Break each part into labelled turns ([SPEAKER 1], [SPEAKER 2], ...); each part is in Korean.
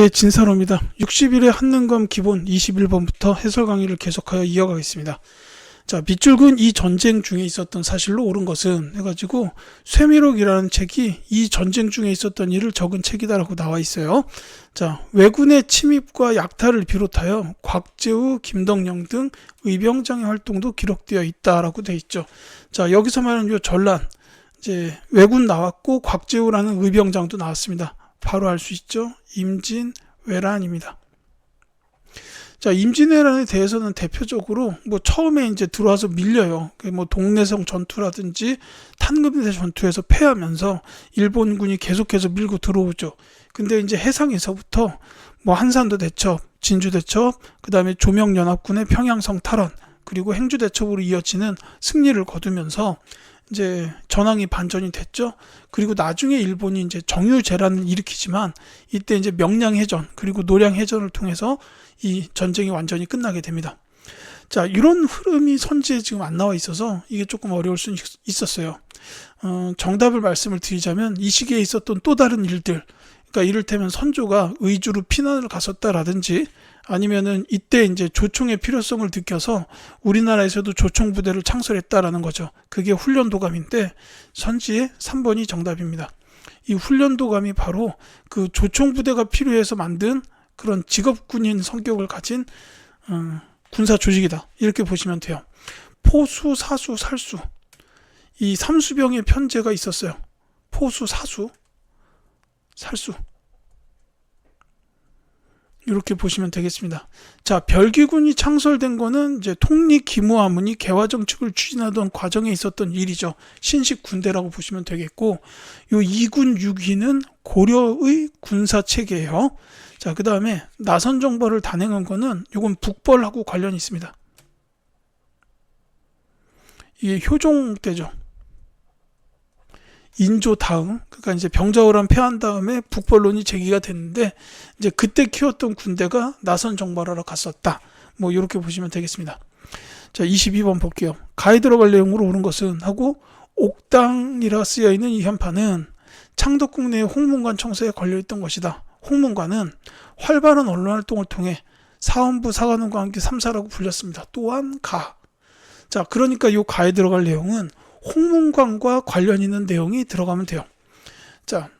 [SPEAKER 1] 네, 진사로입니다. 60일의 한능검 기본 21번부터 해설 강의를 계속하여 이어가겠습니다. 자, 밑줄근 이 전쟁 중에 있었던 사실로 옳은 것은 해가지고 쇠미록이라는 책이 이 전쟁 중에 있었던 일을 적은 책이다라고 나와 있어요. 자, 왜군의 침입과 약탈을 비롯하여 곽재우, 김덕령 등 의병장의 활동도 기록되어 있다라고 되어 있죠. 자, 여기서 말하는 요 전란, 이제 왜군 나왔고 곽재우라는 의병장도 나왔습니다. 바로 알 수 있죠. 임진왜란입니다. 자, 임진왜란에 대해서는 대표적으로 뭐 처음에 이제 들어와서 밀려요. 뭐 동래성 전투라든지 탄금대 전투에서 패하면서 일본군이 계속해서 밀고 들어오죠. 근데 이제 해상에서부터 뭐 한산도 대첩, 진주 대첩, 그다음에 조명연합군의 평양성 탈환, 그리고 행주 대첩으로 이어지는 승리를 거두면서 이제 전황이 반전이 됐죠. 그리고 나중에 일본이 이제 정유재란을 일으키지만 이때 이제 명량해전 그리고 노량해전을 통해서 이 전쟁이 완전히 끝나게 됩니다. 자, 이런 흐름이 선지에 지금 안 나와 있어서 이게 조금 어려울 수 있었어요. 정답을 말씀을 드리자면 이 시기에 있었던 또 다른 일들, 그러니까 이를테면 선조가 의주로 피난을 갔었다라든지 아니면은 이때 이제 조총의 필요성을 느껴서 우리나라에서도 조총 부대를 창설했다라는 거죠. 그게 훈련도감인데 선지의 3번이 정답입니다. 이 훈련도감이 바로 그 조총 부대가 필요해서 만든 그런 직업군인 성격을 가진 군사 조직이다. 이렇게 보시면 돼요. 포수, 사수, 살수, 이 삼수병의 편제가 있었어요. 포수, 사수, 살수. 이렇게 보시면 되겠습니다. 자, 별기군이 창설된 거는 이제 통리 기무아문이 개화 정책을 추진하던 과정에 있었던 일이죠. 신식 군대라고 보시면 되겠고, 요 2군 6위는 고려의 군사 체계예요. 자, 그 다음에 나선 정벌을 단행한 거는 요건 북벌하고 관련이 있습니다. 이게 효종 때죠. 인조 다음, 그러니까 이제 병자호란 패한 다음에 북벌론이 제기가 됐는데 이제 그때 키웠던 군대가 나선 정벌하러 갔었다. 뭐 이렇게 보시면 되겠습니다. 자, 22번 볼게요. 가에 들어갈 내용으로 옳은 것은 하고 옥당이라 쓰여 있는 이 현판은 창덕궁 내의 홍문관 청사에 걸려 있던 것이다. 홍문관은 활발한 언론 활동을 통해 사원부 사관원과 함께 3사라고 불렸습니다. 또한 가. 자, 그러니까 이 가에 들어갈 내용은 홍문관과 관련 있는 내용이 들어가면 돼요. 자,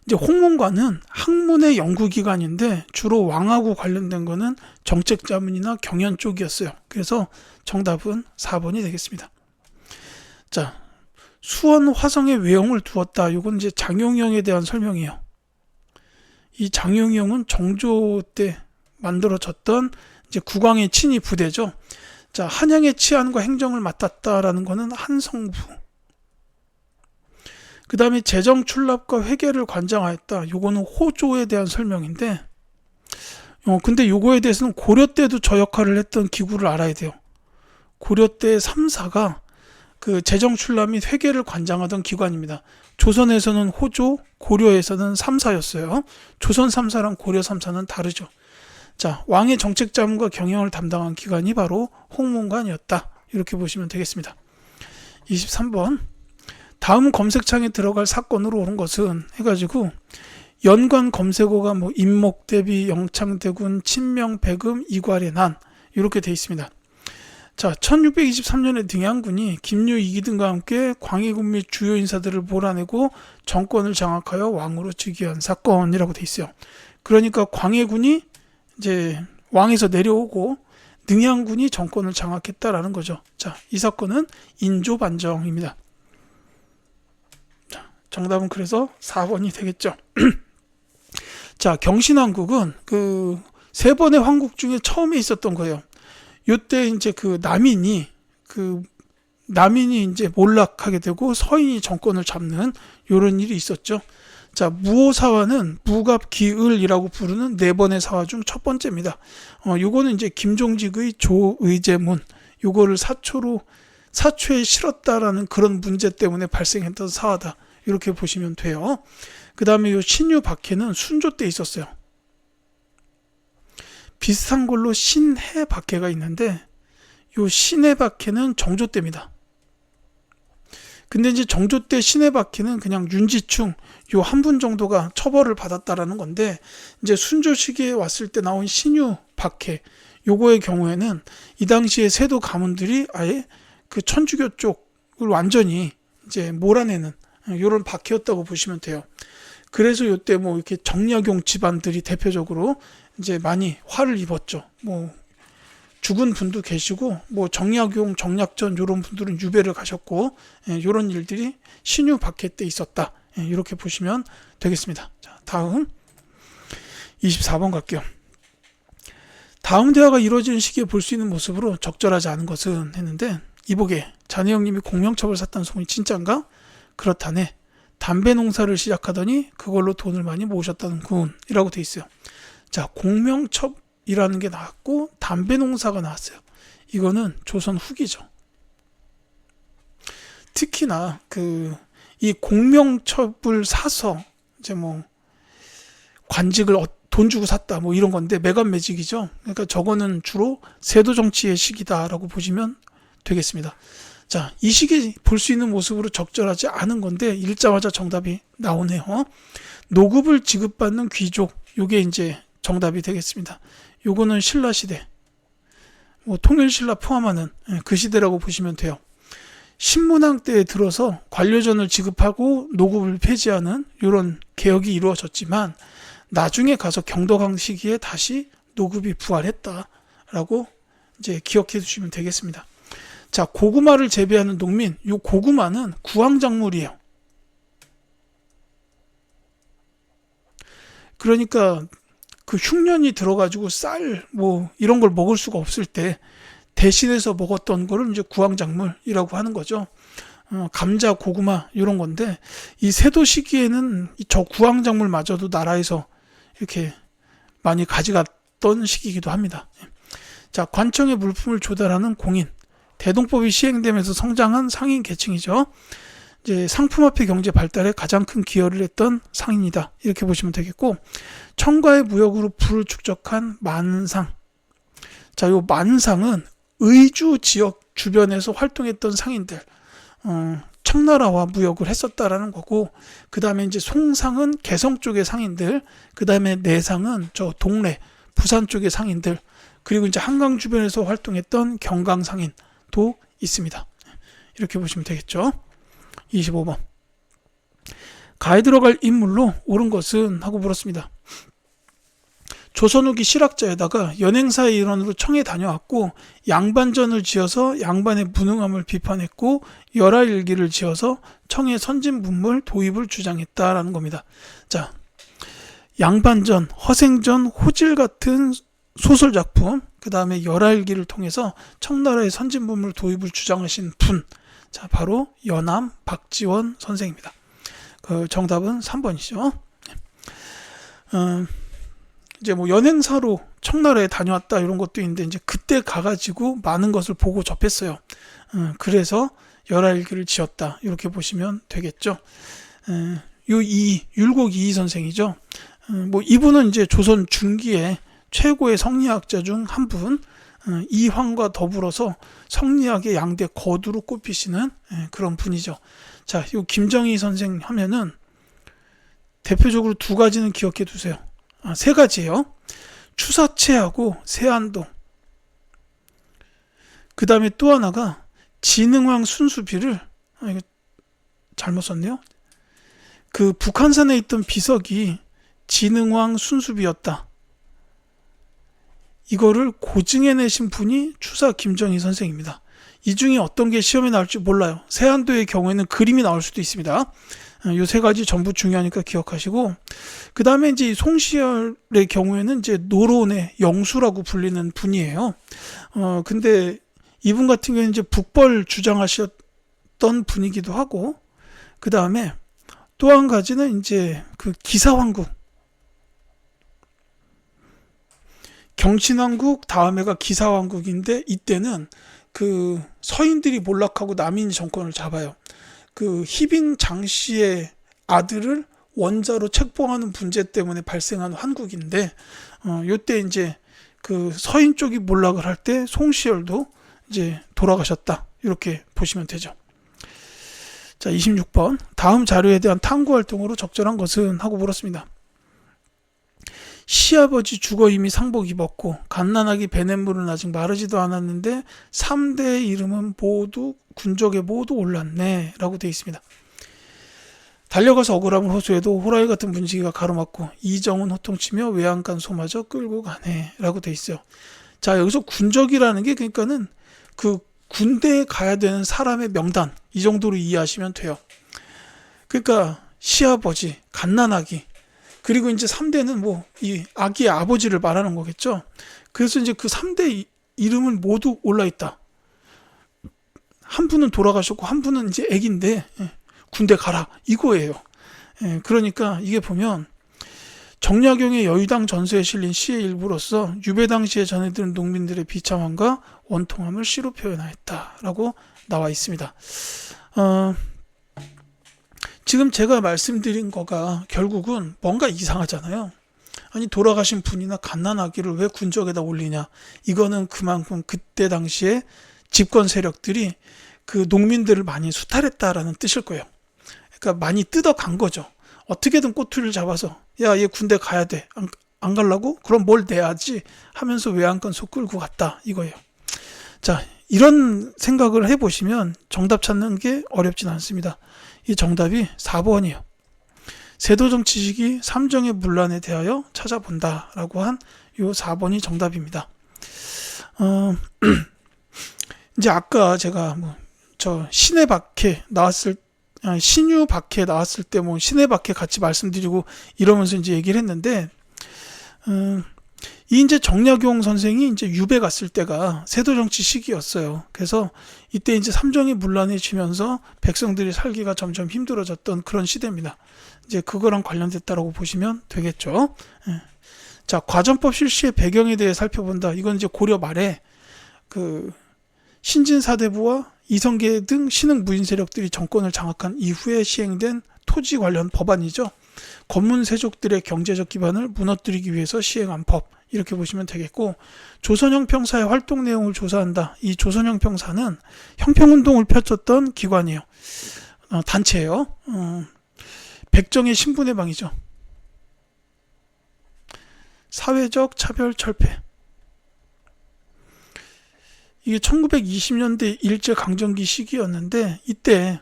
[SPEAKER 1] 이제 홍문관은 학문의 연구기관인데 주로 왕하고 관련된 거는 정책자문이나 경연 쪽이었어요. 그래서 정답은 4번이 되겠습니다. 자, 수원 화성에 외형을 두었다. 이건 이제 장용영에 대한 설명이에요. 이 장용영은 정조 때 만들어졌던 이제 국왕의 친위 부대죠. 자, 한양의 치안과 행정을 맡았다라는 것은 한성부. 그 다음에 재정 출납과 회계를 관장하였다. 요거는 호조에 대한 설명인데, 근데 요거에 대해서는 고려 때도 저 역할을 했던 기구를 알아야 돼요. 고려 때 3사가 그 재정 출납 및 회계를 관장하던 기관입니다. 조선에서는 호조, 고려에서는 3사였어요. 조선 3사랑 고려 3사는 다르죠. 자, 왕의 정책자문과 경영을 담당한 기관이 바로 홍문관이었다. 이렇게 보시면 되겠습니다. 23번. 다음 검색창에 들어갈 사건으로 옳은 것은 해가지고 연관 검색어가 뭐 임목대비, 영창대군, 친명, 배금, 이괄의 난 이렇게 돼 있습니다. 자, 1623년에 등양군이 김유, 이기 등과 함께 광해군 및 주요 인사들을 몰아내고 정권을 장악하여 왕으로 즉위한 사건이라고 돼 있어요. 그러니까 광해군이 이제 왕에서 내려오고 능양군이 정권을 장악했다라는 거죠. 자, 이 사건은 인조반정입니다. 자, 정답은 그래서 4번이 되겠죠. 자, 경신왕국은 그 세 번의 황국 중에 처음에 있었던 거예요. 요때 이제 그 남인이 이제 몰락하게 되고 서인이 정권을 잡는 이런 일이 있었죠. 자, 무오사화는 무갑기을이라고 부르는 네 번의 사화 중 첫 번째입니다. 요거는 이제 김종직의 조의제문, 요거를 사초에 실었다라는 그런 문제 때문에 발생했던 사화다. 이렇게 보시면 돼요. 그 다음에 요 신유박해는 순조 때 있었어요. 비슷한 걸로 신해박해가 있는데 요 신해박해는 정조 때입니다. 근데 이제 정조 때 신해 박해는 그냥 윤지충 요 한 분 정도가 처벌을 받았다라는 건데, 이제 순조 시기에 왔을 때 나온 신유 박해 요거의 경우에는 이 당시에 세도 가문들이 아예 그 천주교 쪽을 완전히 이제 몰아내는 요런 박해였다고 보시면 돼요. 그래서 요때 뭐 이렇게 정약용 집안들이 대표적으로 이제 많이 화를 입었죠. 뭐 죽은 분도 계시고, 뭐 정약용, 정약전 요런 분들은 유배를 가셨고, 요런 일들이 신유 박해 때 있었다. 이렇게 보시면 되겠습니다. 자, 다음 24번 갈게요. 다음 대화가 이루어지는 시기에 볼 수 있는 모습으로 적절하지 않은 것은 했는데, 이보게 자네 형님이 공명첩을 샀다는 소문이 진짠가? 그렇다네. 담배 농사를 시작하더니 그걸로 돈을 많이 모으셨다는 군이라고 돼 있어요. 자, 공명첩이라는 게 나왔고 담배 농사가 나왔어요. 이거는 조선 후기죠. 특히나 이 공명첩을 사서 이제 뭐 관직을 돈 주고 샀다 뭐 이런 건데 매간매직이죠. 그러니까 저거는 주로 세도 정치의 시기다라고 보시면 되겠습니다. 자, 이 시기에 볼 수 있는 모습으로 적절하지 않은 건데 읽자마자 정답이 나오네요. 노급을 지급받는 귀족, 요게 이제 정답이 되겠습니다. 요거는 신라 시대, 뭐 통일신라 포함하는 그 시대라고 보시면 돼요. 신문왕 때에 들어서 관료전을 지급하고 노급을 폐지하는 이런 개혁이 이루어졌지만, 나중에 가서 경도강 시기에 다시 노급이 부활했다라고 이제 기억해 두시면 되겠습니다. 자, 고구마를 재배하는 농민, 이 고구마는 구황작물이에요. 그러니까 그 흉년이 들어가지고 쌀 뭐 이런 걸 먹을 수가 없을 때 대신해서 먹었던 거를 이제 구황작물이라고 하는 거죠. 감자, 고구마 이런 건데, 이 세도 시기에는 저 구황작물마저도 나라에서 이렇게 많이 가져갔던 시기이기도 합니다. 자, 관청의 물품을 조달하는 공인, 대동법이 시행되면서 성장한 상인 계층이죠. 이제 상품화폐 경제 발달에 가장 큰 기여를 했던 상인이다. 이렇게 보시면 되겠고, 청과의 무역으로 부를 축적한 만상. 자, 요 만상은 의주 지역 주변에서 활동했던 상인들, 청나라와 무역을 했었다라는 거고, 그 다음에 이제 송상은 개성 쪽의 상인들, 그 다음에 내상은 저 동래, 부산 쪽의 상인들, 그리고 이제 한강 주변에서 활동했던 경강 상인도 있습니다. 이렇게 보시면 되겠죠. 25번. 가에 들어갈 인물로 옳은 것은 하고 물었습니다. 조선 후기 실학자에다가 연행사의 일원으로 청에 다녀왔고, 양반전을 지어서 양반의 무능함을 비판했고, 열하일기를 지어서 청의 선진문물 도입을 주장했다라는 겁니다. 자, 양반전, 허생전, 호질 같은 소설 작품, 그 다음에 열하일기를 통해서 청나라의 선진문물 도입을 주장하신 분, 자, 바로 연암 박지원 선생입니다. 그 정답은 3번이죠. 이제 뭐 연행사로 청나라에 다녀왔다 이런 것도 있는데, 이제 그때 가가지고 많은 것을 보고 접했어요. 그래서 열하일기를 지었다 이렇게 보시면 되겠죠. 율곡 이이 선생이죠. 뭐 이분은 이제 조선 중기에 최고의 성리학자 중 한 분, 이황과 더불어서 성리학의 양대 거두로 꼽히시는 그런 분이죠. 자, 이 김정희 선생 하면은 대표적으로 두 가지는 기억해 두세요. 세 가지예요. 추사체하고 세안동. 그 다음에 또 하나가 진흥왕 순수비를, 이거 잘못 썼네요. 그 북한산에 있던 비석이 진흥왕 순수비였다. 이거를 고증해내신 분이 추사 김정희 선생입니다. 이 중에 어떤 게 시험에 나올지 몰라요. 세안도의 경우에는 그림이 나올 수도 있습니다. 이 세 가지 전부 중요하니까 기억하시고, 그 다음에 이제 송시열의 경우에는 이제 노론의 영수라고 불리는 분이에요. 근데 이분 같은 경우에는 이제 북벌 주장하셨던 분이기도 하고, 그 다음에 또 한 가지는 이제 그 기사왕국, 경신왕국 다음에가 기사왕국인데, 이때는 그 서인들이 몰락하고 남인이 정권을 잡아요. 그 희빈 장씨의 아들을 원자로 책봉하는 문제 때문에 발생한 환국인데, 요때 이제 그 서인 쪽이 몰락을 할 때 송시열도 이제 돌아가셨다 이렇게 보시면 되죠. 자, 26번. 다음 자료에 대한 탐구 활동으로 적절한 것은? 하고 물었습니다. 시아버지 죽어 이미 상복 입었고 갓난아기 베냇물은 아직 마르지도 않았는데 3대의 이름은 모두 군적에 모두 올랐네 라고 되어 있습니다. 달려가서 억울함을 호소해도 호랑이 같은 문지기가 가로막고 이정은 호통치며 외양간 소마저 끌고 가네 라고 되어 있어요. 자, 여기서 군적이라는 게 그러니까는 그 군대에 가야 되는 사람의 명단, 이 정도로 이해하시면 돼요. 그러니까 시아버지, 갓난아기, 그리고 이제 3대는 뭐 이 아기의 아버지를 말하는 거겠죠. 그래서 이제 그 3대 이름은 모두 올라 있다. 한 분은 돌아가셨고 한 분은 이제 아기인데 군대 가라 이거예요. 그러니까 이게 보면 정약용의 여의당 전서에 실린 시의 일부로서 유배 당시에 전해들은 농민들의 비참함과 원통함을 시로 표현하였다라고 나와 있습니다. 지금 제가 말씀드린 거가 결국은 뭔가 이상하잖아요. 아니 돌아가신 분이나 갓난아기를 왜 군적에다 올리냐. 이거는 그만큼 그때 당시에 집권 세력들이 그 농민들을 많이 수탈했다라는 뜻일 거예요. 그러니까 많이 뜯어간 거죠. 어떻게든 꼬투리를 잡아서 야, 얘 군대 가야 돼. 안 가려고? 그럼 뭘 내야지 하면서 외양간 소 끌고 갔다 이거예요. 자, 이런 생각을 해보시면 정답 찾는 게 어렵진 않습니다. 이 정답이 4번이에요. 세도정치 시기 삼정의 문란에 대하여 찾아본다라고 한 요 4번이 정답입니다. 이제 아까 제가 저 신의 박해 나왔을 신유 박해 나왔을 때 신의 박해 같이 말씀드리고 이러면서 이제 얘기를 했는데 이 이제 정약용 선생이 이제 유배 갔을 때가 세도정치 시기였어요. 그래서 이때 이제 삼정이 문란해지면서 백성들이 살기가 점점 힘들어졌던 그런 시대입니다. 이제 그거랑 관련됐다라고 보시면 되겠죠. 자, 과전법 실시의 배경에 대해 살펴본다. 이건 이제 고려 말에 그 신진사대부와 이성계 등 신흥 무인 세력들이 정권을 장악한 이후에 시행된 토지 관련 법안이죠. 권문 세족들의 경제적 기반을 무너뜨리기 위해서 시행한 법 이렇게 보시면 되겠고, 조선형 평사의 활동 내용을 조사한다. 이 조선형 평사는 형평운동을 펼쳤던 기관이에요. 단체예요. 백정의 신분의 방이죠. 사회적 차별 철폐. 이게 1920년대 일제강점기 시기였는데 이때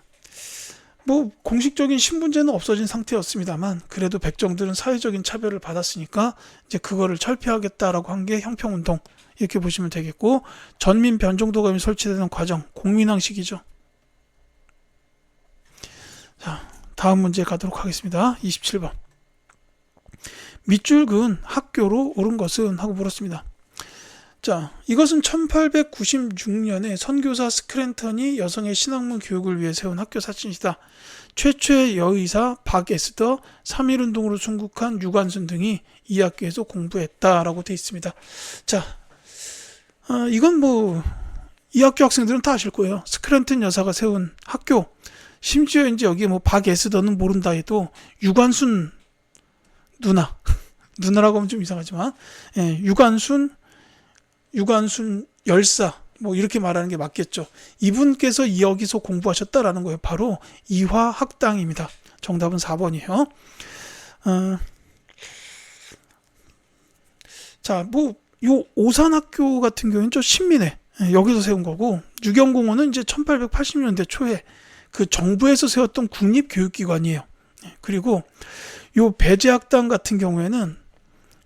[SPEAKER 1] 공식적인 신분제는 없어진 상태였습니다만 그래도 백정들은 사회적인 차별을 받았으니까 이제 그거를 철폐하겠다라고 한 게 형평운동 이렇게 보시면 되겠고, 전민 변종도감이 설치되는 과정 공민왕식이죠. 자, 다음 문제 가도록 하겠습니다. 27번. 밑줄 그은 학교로 옳은 것은? 하고 물었습니다. 자, 이것은 1896년에 선교사 스크랜턴이 여성의 신학문 교육을 위해 세운 학교 사진이다. 최초의 여의사 박에스더 3.1운동으로 순국한 유관순 등이 이 학교에서 공부했다라고 되어 있습니다. 자, 이건 이 학교 학생들은 다 아실 거예요. 스크랜턴 여사가 세운 학교, 심지어 이제 여기 박에스더는 모른다 해도 유관순 누나라고 하면 좀 이상하지만, 유관순 열사 이렇게 말하는 게 맞겠죠. 이분께서 여기서 공부하셨다라는 거예요. 바로 이화학당입니다. 정답은 4번이에요. 자, 요 오산학교 같은 경우는 좀 신민회 여기서 세운 거고, 유경공원은 이제 1880년대 초에 그 정부에서 세웠던 국립교육기관이에요. 그리고 요 배재학당 같은 경우에는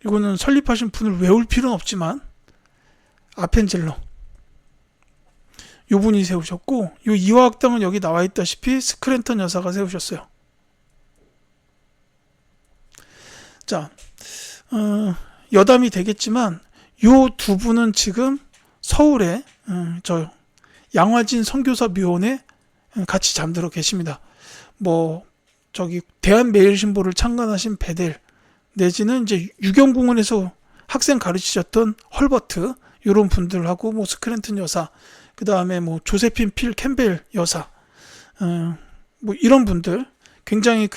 [SPEAKER 1] 이거는 설립하신 분을 외울 필요는 없지만 아펜젤러 요 분이 세우셨고, 요 이화학당은 여기 나와 있다시피 스크랜턴 여사가 세우셨어요. 자, 여담이 되겠지만 요 두 분은 지금 서울에 저 양화진 선교사 묘원에 같이 잠들어 계십니다. 저기 대한매일신보를 창간하신 베델 내지는 이제 유경공원에서 학생 가르치셨던 헐버트 이런 분들하고 스크랜턴 여사, 그 다음에 조세핀 필 캠벨 여사, 이런 분들 굉장히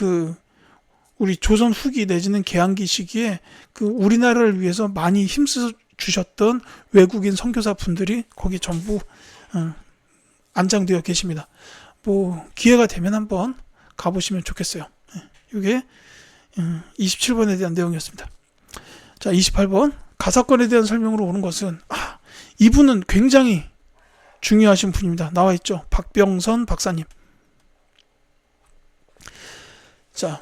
[SPEAKER 1] 우리 조선 후기 내지는 개항기 시기에 우리나라를 위해서 많이 힘써 주셨던 외국인 선교사 분들이 거기 전부 안장되어 계십니다. 뭐 기회가 되면 한번 가보시면 좋겠어요. 이게 27번에 대한 내용이었습니다. 자, 28번 가사건에 대한 설명으로 오는 것은 이분은 굉장히 중요하신 분입니다. 나와 있죠. 박병선 박사님. 자,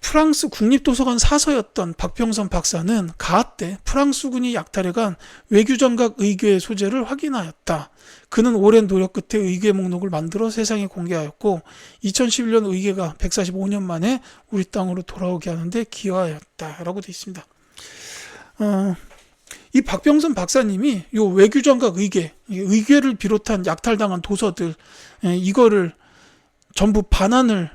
[SPEAKER 1] 프랑스 국립도서관 사서였던 박병선 박사는 가하 때 프랑스군이 약탈해간 외교장각 의궤의 소재를 확인하였다. 그는 오랜 노력 끝에 의궤 목록을 만들어 세상에 공개하였고 2011년 의궤가 145년 만에 우리 땅으로 돌아오게 하는데 기여하였다라고 되어 있습니다. 이 박병선 박사님이 요 외교장각 의궤를 비롯한 약탈당한 도서들 이거를 전부 반환을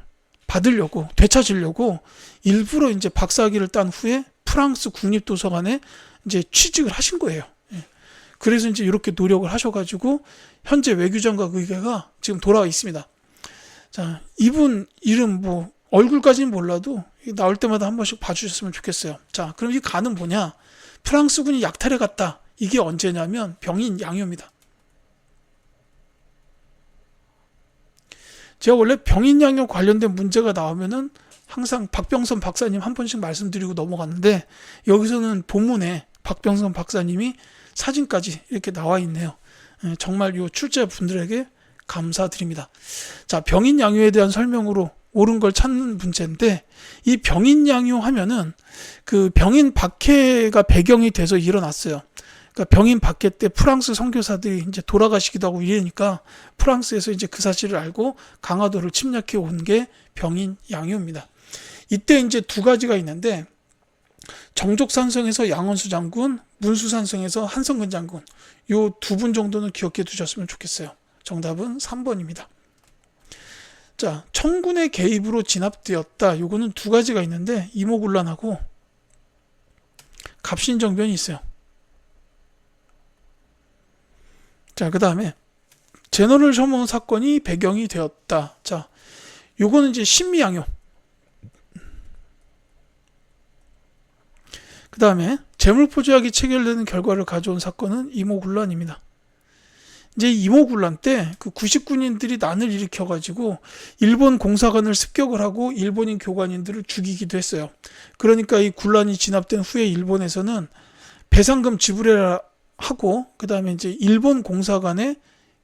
[SPEAKER 1] 받으려고 되찾으려고 일부러 이제 박사학위를 딴 후에 프랑스 국립도서관에 이제 취직을 하신 거예요. 그래서 이제 이렇게 노력을 하셔가지고 현재 외교장각 의궤가 지금 돌아와 있습니다. 자, 이분 이름 뭐 얼굴까지는 몰라도 나올 때마다 한 번씩 봐주셨으면 좋겠어요. 자, 그럼 이 가는 뭐냐? 프랑스군이 약탈해 갔다. 이게 언제냐면 병인 양요입니다. 제가 원래 병인양요 관련된 문제가 나오면은 항상 박병선 박사님 한 번씩 말씀드리고 넘어갔는데 여기서는 본문에 박병선 박사님이 사진까지 이렇게 나와 있네요. 정말 이 출제분들에게 감사드립니다. 자, 병인양요에 대한 설명으로 옳은 걸 찾는 문제인데 이 병인양요 하면은 그 병인 박해가 배경이 돼서 일어났어요. 그러니까 병인 박해 때 프랑스 선교사들이 이제 돌아가시기도 하고 이러니까 프랑스에서 이제 그 사실을 알고 강화도를 침략해 온 게 병인 양요입니다. 이때 이제 두 가지가 있는데 정족산성에서 양원수 장군, 문수산성에서 한성근 장군 요 두 분 정도는 기억해 두셨으면 좋겠어요. 정답은 3번입니다. 자, 청군의 개입으로 진압되었다. 요거는 두 가지가 있는데 이모군란하고 갑신정변이 있어요. 자, 그 다음에 제너럴 셔먼 사건이 배경이 되었다. 자, 요거는 이제 신미양요. 그 다음에 재물포조약이 체결되는 결과를 가져온 사건은 이모군란입니다. 이제 이모군란 때 그 90군인들이 난을 일으켜가지고 일본 공사관을 습격을 하고 일본인 교관인들을 죽이기도 했어요. 그러니까 이 군란이 진압된 후에 일본에서는 배상금 지불해라 하고 그 다음에 이제 일본 공사관의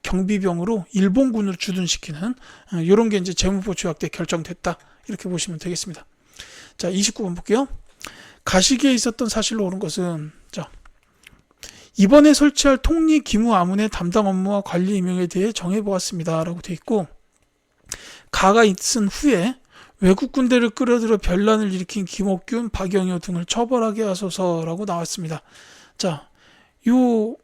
[SPEAKER 1] 경비병으로 일본군을 주둔시키는 이런 게 이제 재무포조약 때 결정됐다 이렇게 보시면 되겠습니다. 자, 29번 볼게요. 가시기에 있었던 사실로 옳은 것은 자, 이번에 설치할 통리 기무 아문의 담당 업무와 관리 임명에 대해 정해보았습니다 라고 되어 있고 가가 있은 후에 외국 군대를 끌어들여 변란을 일으킨 김옥균, 박영효 등을 처벌하게 하소서라고 나왔습니다. 자, 요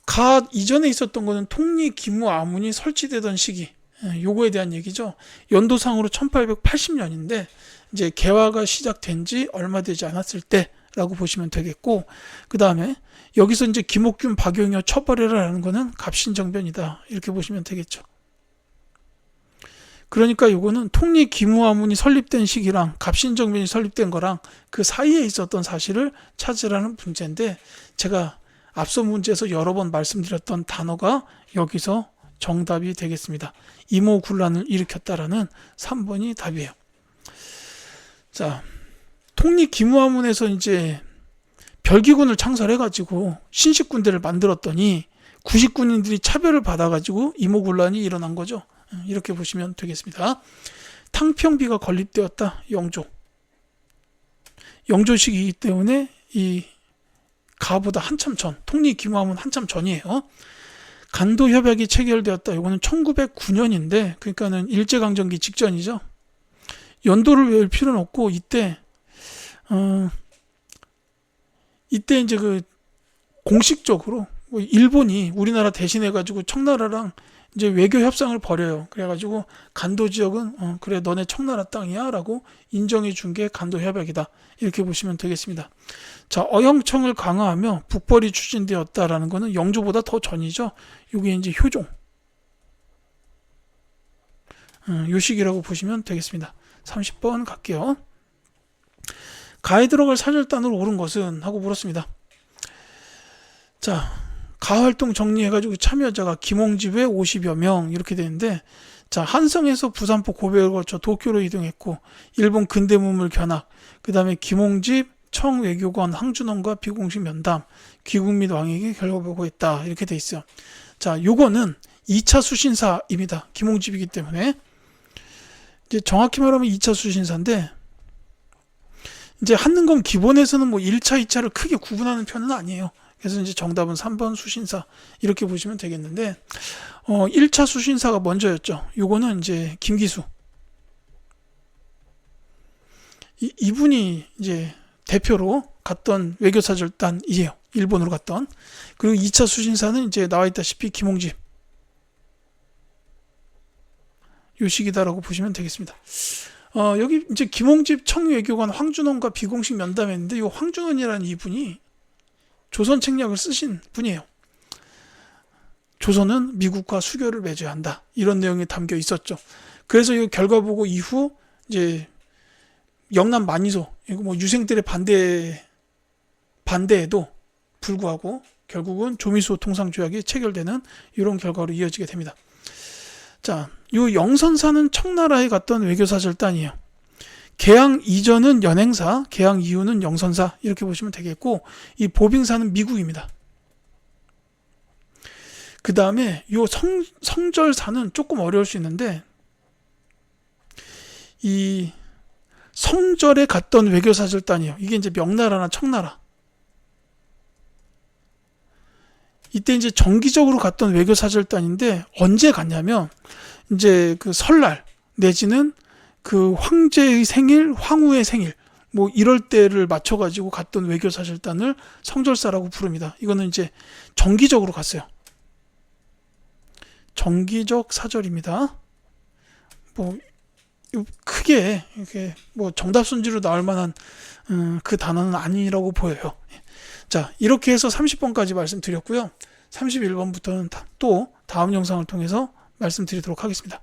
[SPEAKER 1] 가 이전에 있었던 거는 통리 기무 아문이 설치되던 시기 요거에 대한 얘기죠. 연도상으로 1880년인데 이제 개화가 시작된 지 얼마 되지 않았을 때라고 보시면 되겠고 그 다음에 여기서 이제 김옥균, 박영효 처벌해라라는 거는 갑신정변이다 이렇게 보시면 되겠죠. 그러니까 요거는 통리 기무아문이 설립된 시기랑 갑신정변이 설립된 거랑 그 사이에 있었던 사실을 찾으라는 문제인데 제가 앞서 문제에서 여러 번 말씀드렸던 단어가 여기서 정답이 되겠습니다. 이모군란을 일으켰다라는 3번이 답이에요. 자, 통리 기무아문에서 이제 별기군을 창설해가지고 신식군대를 만들었더니 90군인들이 차별을 받아가지고 이모군란이 일어난 거죠. 이렇게 보시면 되겠습니다. 탕평비가 건립되었다. 영조시기이기 때문에 이 가보다 한참 전, 통리 기무아문 한참 전이에요. 간도 협약이 체결되었다. 이거는 1909년인데 그러니까는 일제강점기 직전이죠. 연도를 외울 필요는 없고 이때 이제 그 공식적으로 일본이 우리나라 대신해 가지고 청나라랑 이제 외교 협상을 벌여요. 그래가지고 간도 지역은 그래 너네 청나라 땅이야라고 인정해 준 게 간도 협약이다. 이렇게 보시면 되겠습니다. 자, 어영청을 강화하며 북벌이 추진되었다라는 거는 영조보다 더 전이죠. 이게 이제 효종. 요 시기라고 보시면 되겠습니다. 30번 갈게요. 가에 들어갈 사절단으로 옳은 것은 하고 물었습니다. 자, 가활동 정리해가지고 참여자가 김홍집에 50여 명 이렇게 되는데, 자, 한성에서 부산포 고백을 거쳐 도쿄로 이동했고 일본 근대문물 견학, 그 다음에 김홍집 청외교관 황준원과 비공식 면담, 귀국 및 왕에게 결과 보고했다 이렇게 돼 있어요. 자, 요거는 2차 수신사입니다. 김홍집이기 때문에 이제 정확히 말하면 2차 수신사인데, 이제 한능검 기본에서는 뭐 1차, 2차를 크게 구분하는 편은 아니에요. 그래서 이제 정답은 3번 수신사 이렇게 보시면 되겠는데, 1차 수신사가 먼저였죠. 요거는 이제 김기수. 이분이 이제 대표로 갔던 외교사절단이에요. 일본으로 갔던. 그리고 2차 수신사는 이제 나와 있다시피 김홍집. 요 시기다라고 보시면 되겠습니다. 여기 이제 김홍집 청외교관 황준원과 비공식 면담했는데, 이 황준원이라는 이분이 조선 책략을 쓰신 분이에요. 조선은 미국과 수교를 맺어야 한다, 이런 내용이 담겨 있었죠. 그래서 이 결과 보고 이후 이제 영남 만이소, 이거 뭐 유생들의 반대에도 불구하고 결국은 조미소 통상조약이 체결되는 이런 결과로 이어지게 됩니다. 자, 요 영선사는 청나라에 갔던 외교사절단이에요. 개항 이전은 연행사, 개항 이후는 영선사 이렇게 보시면 되겠고, 이 보빙사는 미국입니다. 그 다음에 요 성절사는 조금 어려울 수 있는데, 이 성절에 갔던 외교사절단이에요. 이게 이제 명나라나 청나라. 이때 이제 정기적으로 갔던 외교사절단인데, 언제 갔냐면 이제 그 설날 내지는 그 황제의 생일, 황후의 생일, 뭐 이럴 때를 맞춰가지고 갔던 외교사절단을 성절사라고 부릅니다. 이거는 이제 정기적으로 갔어요. 정기적 사절입니다. 뭐 크게 이렇게 뭐 정답 순지로 나올 만한 그 단어는 아니라고 보여요. 자, 이렇게 해서 30번까지 말씀드렸고요. 31번부터는 또 다음 영상을 통해서 말씀드리도록 하겠습니다.